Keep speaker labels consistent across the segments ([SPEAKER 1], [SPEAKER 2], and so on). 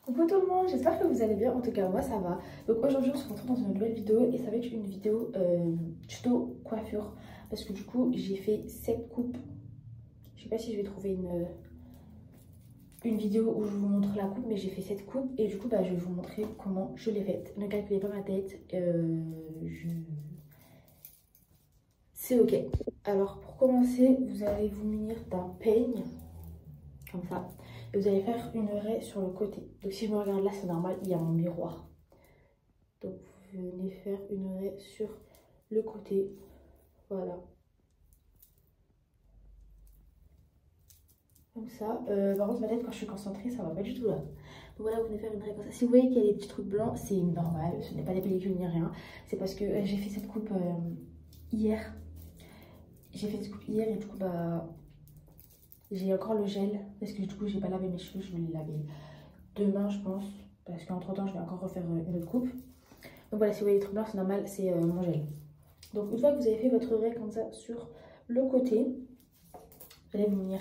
[SPEAKER 1] Coucou tout le monde, j'espère que vous allez bien, en tout cas moi ça va. Donc aujourd'hui on se retrouve dans une nouvelle vidéo et ça va être une vidéo tuto coiffure. Parce que du coup j'ai fait cette coupe. Je sais pas si je vais trouver une vidéo où je vous montre la coupe, mais j'ai fait cette coupe et du coup bah, je vais vous montrer comment je l'ai faite. Ne calculez pas ma tête, c'est ok. Alors pour commencer, vous allez vous munir d'un peigne, comme ça. Et vous allez faire une raie sur le côté. Donc si je me regarde là, c'est normal, il y a mon miroir. Donc vous venez faire une raie sur le côté. Voilà. Comme ça. Par contre, ma tête, quand je suis concentrée, ça va pas du tout là. Donc voilà, vous venez faire une raie comme ça. Si vous voyez qu'il y a des petits trucs blancs, c'est normal. Ce n'est pas des pellicules ni rien. C'est parce que j'ai fait cette coupe hier. J'ai fait cette coupe hier et du coup, bah... j'ai encore le gel. Parce que du coup, j'ai pas lavé mes cheveux. Je vais les laver demain, je pense. Parce qu'entre temps, je vais encore refaire une autre coupe. Donc voilà, si vous voyez les trucs blancs, c'est normal, c'est mon gel. Donc une fois que vous avez fait votre raie comme ça sur le côté, vous allez vous munir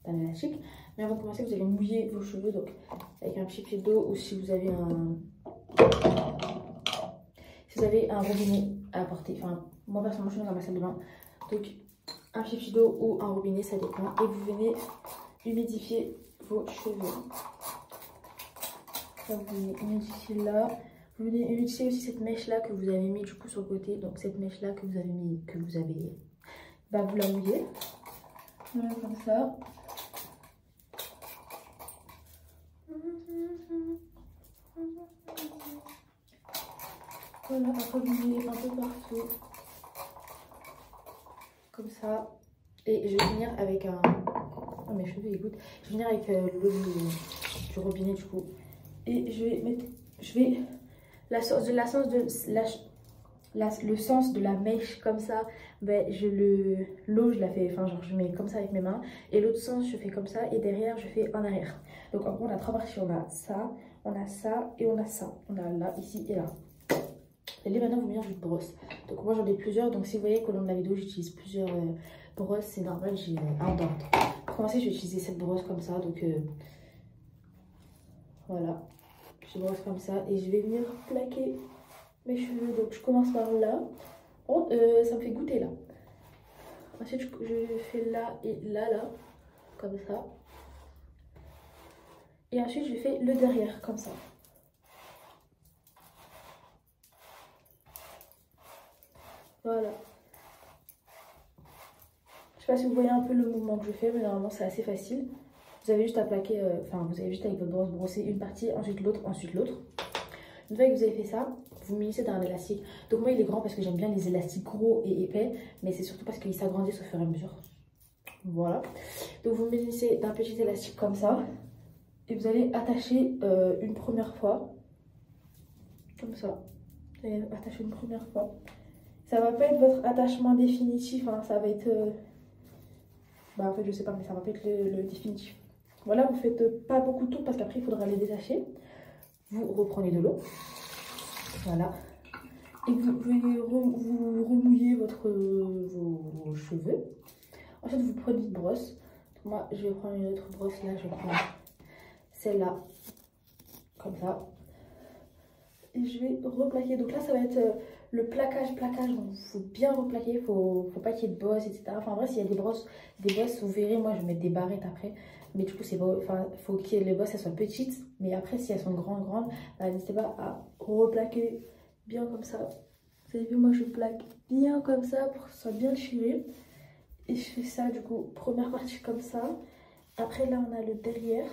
[SPEAKER 1] d'un élastique. Mais avant de commencer, vous allez mouiller vos cheveux donc avec un petit pied d'eau ou si vous avez un robinet à apporter. Enfin, moi personnellement, je suis dans ma salle de bain. Donc un petit pied d'eau ou un robinet, ça dépend. Et vous venez humidifier vos cheveux. Donc vous venez humidifier là. Vous venez humidifier aussi cette mèche là que vous avez mis du coup sur le côté. Donc cette mèche là que vous avez mis, bah vous la mouillez. Voilà, comme ça. Voilà, après vous mouillez un peu partout. Comme ça. Et je vais finir avec un... Oh mes cheveux ils goûtent. Je vais finir avec l'eau du robinet du coup. Et je vais mettre... le sens de la mèche comme ça, ben l'eau je la fais, enfin genre je mets comme ça avec mes mains et l'autre sens je fais comme ça et derrière je fais en arrière. Donc en gros on a trois parties, on a ça et on a ça. On a là, ici et là. Et là maintenant vous mettez une brosse. Donc moi j'en ai plusieurs, donc si vous voyez qu'au long de la vidéo j'utilise plusieurs brosses, c'est normal, j'ai un d'ordre. Pour commencer je vais utiliser cette brosse comme ça, donc voilà. Je brosse comme ça et je vais venir plaquer mes cheveux. Donc je commence par là. Oh, ça me fait goûter là. Ensuite je fais là et là, comme ça. Et ensuite je fais le derrière comme ça. Voilà. Je sais pas si vous voyez un peu le mouvement que je fais, mais normalement c'est assez facile. Vous avez juste à plaquer, vous avez juste avec votre brosse brosser une partie, ensuite l'autre, ensuite l'autre. Une fois que vous avez fait ça, vous munissez d'un élastique. Donc moi il est grand parce que j'aime bien les élastiques gros et épais, mais c'est surtout parce qu'ils s'agrandissent au fur et à mesure. Voilà. Donc vous munissez d'un petit élastique comme ça. Et vous allez attacher une première fois. Comme ça. Vous allez attacher une première fois. Ça va pas être votre attachement définitif, hein, ça va être... Bah en fait je sais pas, mais ça va pas être le définitif. Voilà, vous faites pas beaucoup de tours parce qu'après il faudra les détacher. Vous reprenez de l'eau. Voilà. Et vous remouillez vos cheveux. Ensuite vous prenez une brosse. Moi je vais prendre une autre brosse là, je vais prendre celle-là. Comme ça. Et je vais replaquer. Donc là ça va être le plaquage. Donc il faut bien replaquer, faut pas qu'il y ait de bosses, etc. Enfin en vrai s'il y a des bosses vous verrez, moi je vais mettre des barrettes après. Mais du coup c'est beau, enfin faut que les bosses elles soient petites. Mais après si elles sont grandes, n'hésitez pas à replaquer bien comme ça. Vous avez vu, moi je plaque bien comme ça pour que ce soit bien déchiré. Et je fais ça du coup, première partie comme ça. Après là on a le derrière,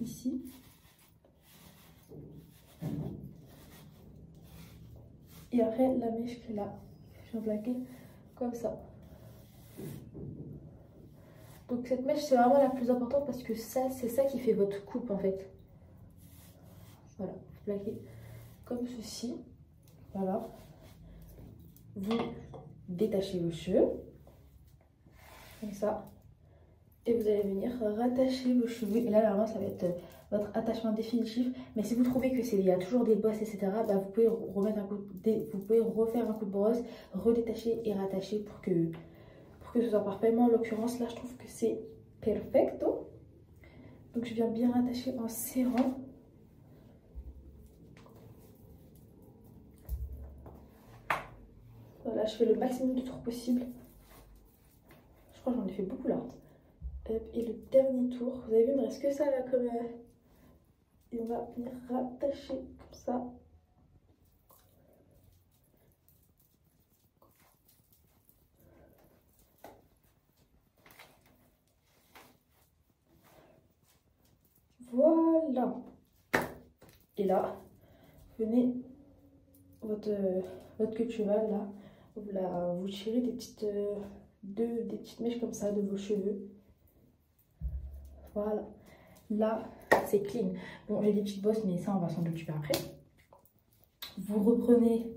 [SPEAKER 1] ici. Et après la mèche qui est là, je vais plaquer comme ça. Donc cette mèche c'est vraiment la plus importante parce que ça c'est ça qui fait votre coupe en fait. Voilà, vous plaquez comme ceci. Voilà. Vous détachez vos cheveux. Comme ça. Et vous allez venir rattacher vos cheveux. Et là normalement ça va être votre attachement définitif. Mais si vous trouvez que il y a toujours des bosses, etc., bah, vous pouvez refaire un coup de brosse, redétacher et rattacher pour que ce soit parfait. Moi en l'occurrence là je trouve que c'est perfecto. Donc je viens bien rattacher en serrant. fais le maximum de tours possible. Je crois que j'en ai fait beaucoup là. Et le dernier tour, vous avez vu, il me reste que ça là comme... Et on va venir rattacher comme ça. Voilà. Et là, venez votre queue de cheval là, vous tirez des petites mèches comme ça de vos cheveux. Voilà. Là, c'est clean. Bon, j'ai des petites bosses, mais ça, on va s'en occuper après. Vous reprenez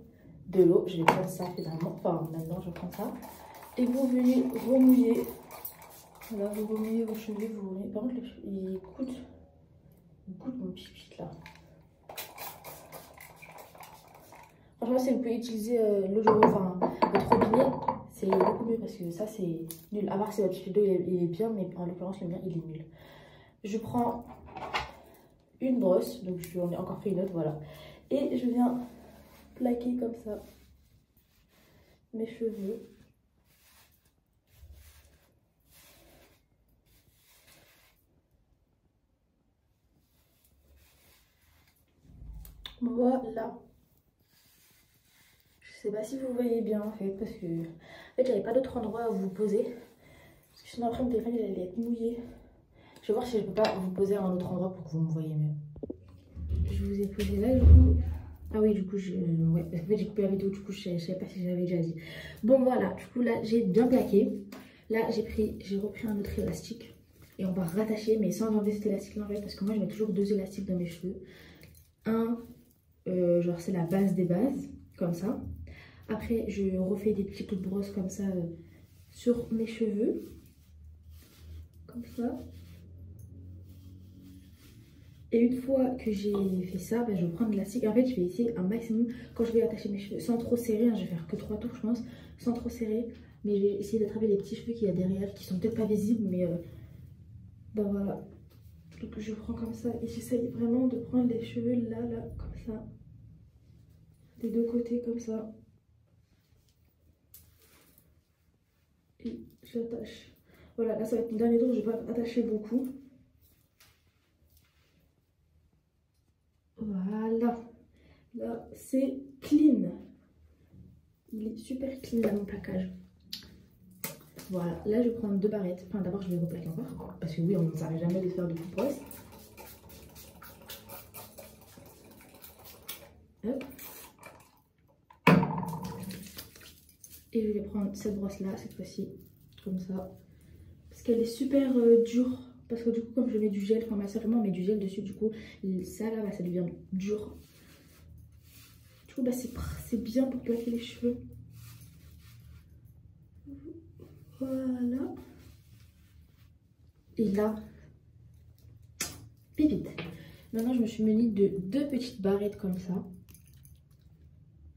[SPEAKER 1] de l'eau. Je vais prendre ça finalement. Enfin, maintenant, je prends ça. Et vous venez remouiller. Voilà, vous remouillez vos cheveux. Vous remouillez. Par contre, il coûte mon pipit là. Franchement, si vous pouvez utiliser l'eau de enfin, votre robinet, c'est beaucoup mieux parce que ça, c'est nul. À part si votre pipit d'eau, il est bien, mais en l'occurrence, le mien, il est nul. Je prends une brosse, donc j'en ai encore fait une autre, voilà. Et je viens plaquer comme ça mes cheveux. Voilà. Je sais pas si vous voyez bien en fait, parce que en fait j'avais pas d'autre endroit où vous poser. Parce que sinon après mon téléphone il allait être mouillé. Je vais voir si je peux pas vous poser à un autre endroit pour que vous me voyez mieux. Je vous ai posé là du coup. Ah oui, du coup, ouais, parce qu'en fait j'ai coupé la vidéo, du coup je savais pas si j'avais déjà dit. Bon voilà, du coup là j'ai bien plaqué. Là j'ai repris un autre élastique. Et on va rattacher, mais sans enlever cet élastique là en fait, parce que moi je mets toujours deux élastiques dans mes cheveux. Un, genre c'est la base des bases, comme ça. Après je refais des petits coups de brosse comme ça sur mes cheveux. Comme ça. Et une fois que j'ai fait ça, bah, je vais prendre l'élastique. En fait, je vais essayer un maximum, quand je vais attacher mes cheveux, sans trop serrer, hein, je vais faire que 3 tours, je pense, sans trop serrer. Mais je vais essayer d'attraper les petits cheveux qu'il y a derrière, qui sont peut-être pas visibles, mais bah voilà. Donc je prends comme ça et j'essaye vraiment de prendre les cheveux là, comme ça. Des deux côtés, comme ça. Et j'attache. Voilà, là ça va être mon dernier tour, je vais pas attacher beaucoup. Voilà, là c'est clean. Il est super clean là mon plaquage. Voilà, là je vais prendre deux barrettes. Enfin d'abord je vais replaquer encore. Parce que oui, on ne s'arrête jamais de faire de coups de brosse. Hop. Et je vais prendre cette brosse là cette fois-ci. Comme ça. Parce qu'elle est super dure. Parce que du coup comme je mets du gel, enfin ma soeur et moi on met du gel dessus, du coup ça là ça devient dur. Du coup bah, c'est bien pour plaquer les cheveux. Voilà. Et là, pépite. Maintenant je me suis munie de deux petites barrettes comme ça.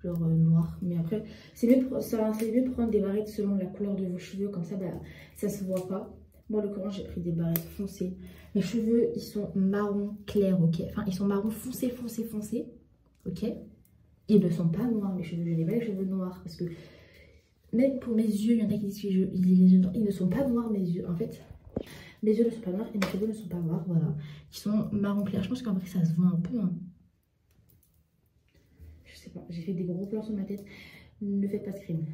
[SPEAKER 1] Genre noir. Mais après c'est mieux, mieux de prendre des barrettes selon la couleur de vos cheveux. Comme ça bah, ça se voit pas. Moi, en l'occurrence, j'ai pris des barrettes foncées. Mes cheveux, ils sont marron clair, ok. Enfin, ils sont marron foncé, ok. Ils ne sont pas noirs, mes cheveux. Je n'ai pas les cheveux noirs parce que même pour mes yeux, il y en a qui disent qu'ils ne sont pas noirs, mes yeux. En fait, mes yeux ne sont pas noirs et mes cheveux ne sont pas noirs, voilà. Ils sont marron clair. Je pense qu'en vrai, ça se voit un peu. Hein. Je sais pas, j'ai fait des gros plans sur ma tête. Ne faites pas de crime.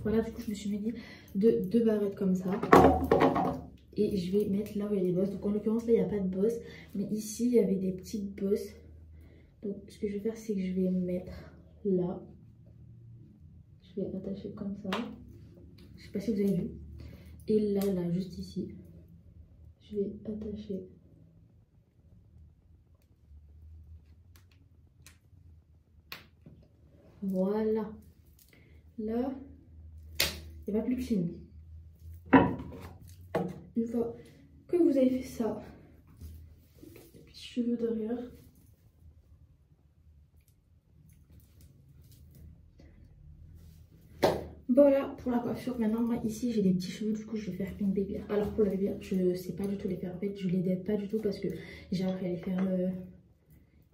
[SPEAKER 1] Voilà, du coup, je me suis mis de deux barrettes comme ça. Et je vais mettre là où il y a des bosses. Donc, en l'occurrence, là, il n'y a pas de bosses. Mais ici, il y avait des petites bosses. Donc, ce que je vais faire, c'est que je vais mettre là. Je vais attacher comme ça. Je sais pas si vous avez vu. Et là, juste ici. Je vais attacher. Voilà. Là, il n'y a pas plus clean. Une fois que vous avez fait ça, les petits cheveux derrière. Voilà pour la coiffure. Maintenant, moi ici j'ai des petits cheveux, du coup je vais faire une baby. Alors pour la baby, je sais pas du tout les faire. En fait, je les aide pas du tout parce que j'ai appris à les faire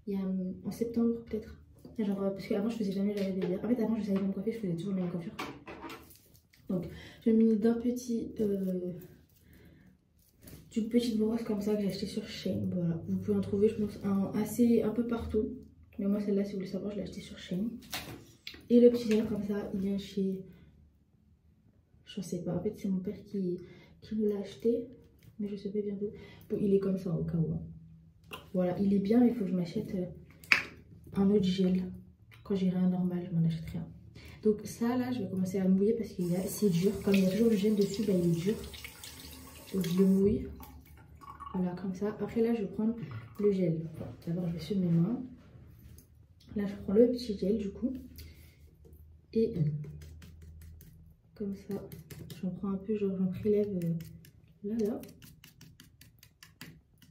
[SPEAKER 1] il y a en septembre peut-être. Genre, parce qu'avant je faisais jamais la baby. En fait avant je savais pas me coiffer, je faisais toujours la même coiffure. Donc j'ai mis d'une petite brosse comme ça que j'ai acheté sur Shein. Voilà, vous pouvez en trouver je pense un peu partout. Mais moi celle-là si vous voulez savoir je l'ai acheté sur Shein. Et le petit gel comme ça il vient chez... Je sais pas, en fait c'est mon père qui me l'a acheté. Mais je sais pas bien d'où. Bon il est comme ça au cas où. Voilà, il est bien mais il faut que je m'achète un autre gel. Quand j'irai un normal je m'en achèterai un. Donc ça là je vais commencer à le mouiller parce qu'il est assez dur. Comme il y a toujours le gel dessus, bah, il est dur. Donc je le mouille. Voilà comme ça. Après là je vais prendre le gel. Bon, d'abord je vais sur mes mains. Là je prends le petit gel du coup. Et comme ça j'en prends un peu, genre j'en prélève là.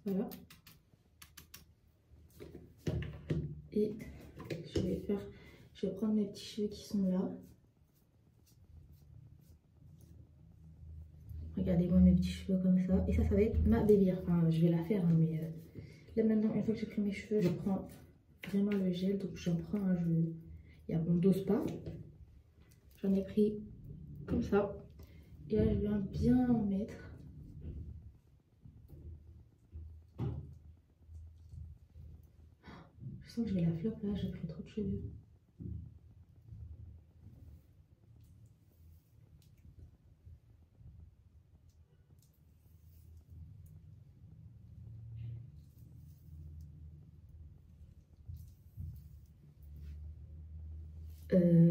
[SPEAKER 1] Voilà. Et je vais prendre mes petits cheveux qui sont là. Regardez-moi mes petits cheveux comme ça. Et ça va être ma baby hair. Enfin, je vais la faire, hein, mais là maintenant, une fois que j'ai pris mes cheveux, je prends vraiment le gel. Donc j'en prends un, on dose pas. J'en ai pris comme ça. Et là, je viens bien en mettre. Je sens que j'ai la floppe là, j'ai pris trop de cheveux.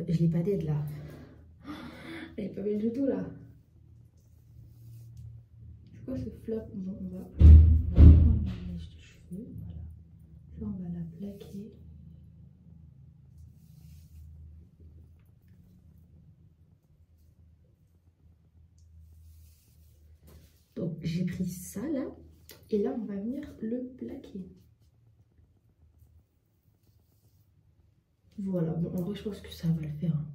[SPEAKER 1] Je l'ai pas d'aide là. Elle est pas belle du tout là. C'est quoi ce flop? Bon, on va prendre la mèche de cheveux. Voilà. Ça, on va la plaquer. Donc j'ai pris ça là. Et là, on va venir le plaquer. Voilà, bon, en vrai, je pense que ça va le faire. Hein.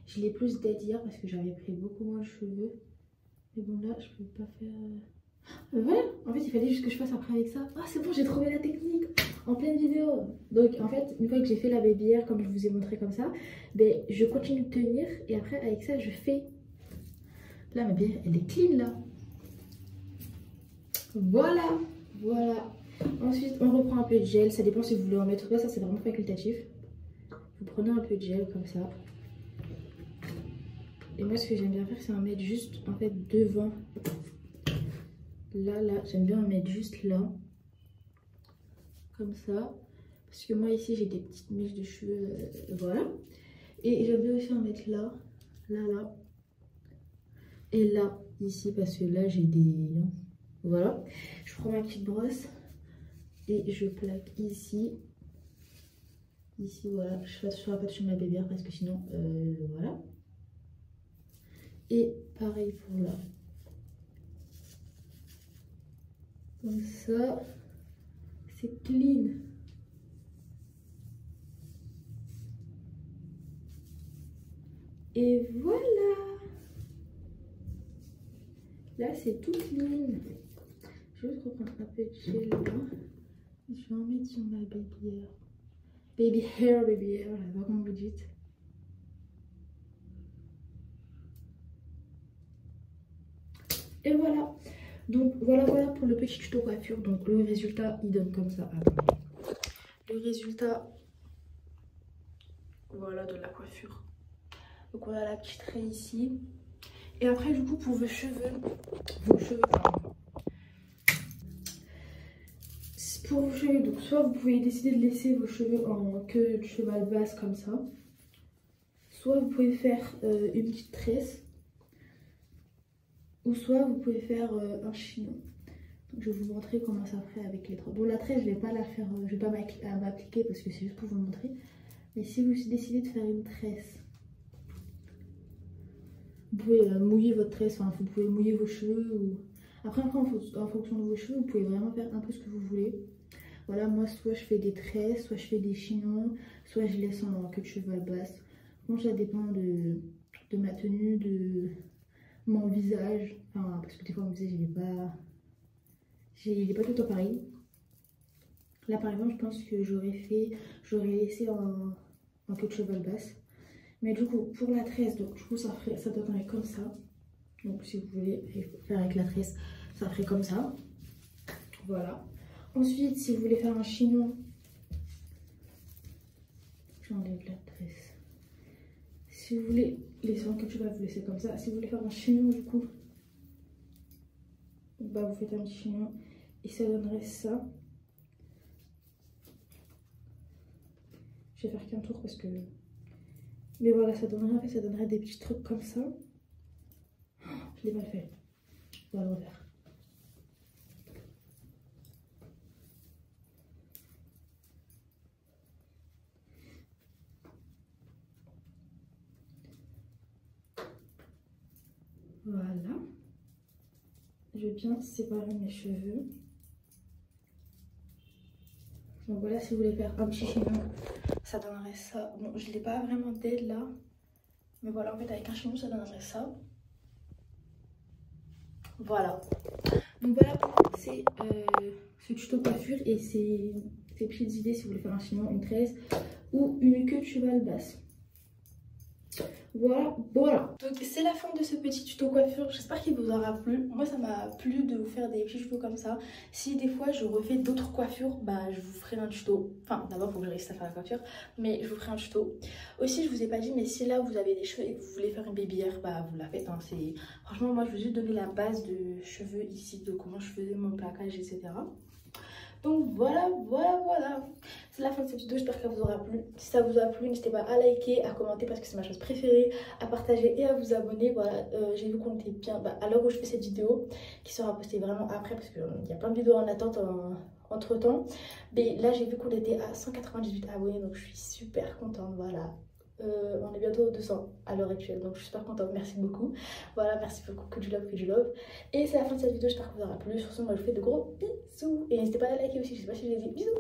[SPEAKER 1] Je l'ai plus d'aide hier parce que j'avais pris beaucoup moins de cheveux. Mais bon, là, je peux pas faire... voilà, en fait, il fallait juste que je fasse après avec ça. Ah, c'est bon, j'ai trouvé la technique en pleine vidéo. Donc, en fait, une fois que j'ai fait la baby hair, comme je vous ai montré comme ça, ben, je continue de tenir. Et après, avec ça, je fais... Là, ma baby hair, elle est clean, là. Voilà, voilà. Ensuite, on reprend un peu de gel. Ça dépend si vous voulez en mettre ou pas. Ça, c'est vraiment facultatif. Vous prenez un peu de gel comme ça. Et moi, ce que j'aime bien faire, c'est en mettre juste en fait devant. Là, j'aime bien en mettre juste là. Comme ça. Parce que moi, ici, j'ai des petites mèches de cheveux. Voilà. Et j'aime bien aussi en mettre là. Là. Et là, ici, parce que là, j'ai des... Voilà. Je prends ma petite brosse. Et je plaque ici. Ici, voilà. Je fasse pas sur ma baby hair parce que sinon, voilà. Et pareil pour là. Comme ça, c'est clean. Et voilà. Là, c'est tout clean. Je vais juste reprendre un peu de gel là. Je vais en mettre sur ma baby hair. Baby hair, je sais pas comment vous dites. Et voilà. Donc voilà pour le petit tuto coiffure. Donc le résultat il donne comme ça. Attendez. Le résultat, voilà, de la coiffure. Donc on a la petite raie ici. Et après du coup pour vos cheveux, pour vos cheveux, donc soit vous pouvez décider de laisser vos cheveux en queue de cheval basse comme ça. Soit vous pouvez faire une petite tresse. Ou soit vous pouvez faire un chignon. Donc, je vais vous montrer comment ça fait avec les trois. Bon, la tresse, je vais pas la faire, je vais pas m'appliquer parce que c'est juste pour vous montrer. Mais si vous décidez de faire une tresse, vous pouvez mouiller votre tresse, enfin, vous pouvez mouiller vos cheveux. Ou... Après, en fonction de vos cheveux, vous pouvez vraiment faire un peu ce que vous voulez. Voilà, moi, soit je fais des tresses, soit je fais des chignons, soit je laisse en queue de cheval basse. Bon, ça dépend de ma tenue, de mon visage, enfin parce que des fois mon visage il est pas tout le temps pareil. Là par exemple je pense que j'aurais laissé en queue de cheval basse. Mais du coup pour la tresse, donc du coup ça donnerait comme ça. Donc si vous voulez faire avec la tresse, ça ferait comme ça. Voilà. Ensuite si vous voulez faire un chignon, j'enlève la tresse. Si vous voulez laisser en queue de cheval, vous laissez comme ça. Si vous voulez faire un chignon du coup, bah vous faites un petit chignon et ça donnerait ça. Je vais faire qu'un tour parce que... Mais voilà, ça donnerait, en fait, ça donnerait des petits trucs comme ça. Je l'ai mal fait. On va le refaire. Voilà. Je vais bien séparer mes cheveux. Donc voilà, si vous voulez faire un petit chignon, ça donnerait ça. Bon, je ne l'ai pas vraiment d'aide là. Mais voilà, en fait, avec un chignon, ça donnerait ça. Voilà. Donc voilà, c'est ce tuto coiffure et ces petites idées si vous voulez faire un chignon, une tresse ou une queue de cheval basse. Voilà. Donc c'est la fin de ce petit tuto coiffure. J'espère qu'il vous aura plu. Moi ça m'a plu de vous faire des petits tutos comme ça. Si des fois je refais d'autres coiffures, bah je vous ferai un tuto. Enfin d'abord il faut que je réussisse à faire la coiffure, mais je vous ferai un tuto. Aussi je vous ai pas dit, mais si là vous avez des cheveux et que vous voulez faire une baby hair, bah vous la faites hein. Franchement moi je vous ai juste donné la base de cheveux ici, de comment je faisais mon plaquage, etc. Donc voilà. C'est la fin de cette vidéo, j'espère qu'elle vous aura plu. Si ça vous a plu, n'hésitez pas à liker, à commenter parce que c'est ma chose préférée, à partager et à vous abonner. Voilà, j'ai vu qu'on était bien à l'heure où je fais cette vidéo, qui sera postée vraiment après parce qu'il y a plein de vidéos en attente entre temps. Mais là j'ai vu qu'on était à 198 abonnés, donc je suis super contente, voilà. On est bientôt 200 à l'heure actuelle, donc je suis super contente, merci beaucoup. Voilà, merci beaucoup, que du love. Et c'est la fin de cette vidéo, j'espère que vous aura plu. Sur ce, moi je vous fais de gros bisous. Et n'hésitez pas à la liker aussi, je sais pas si je l'ai dit. Bisous.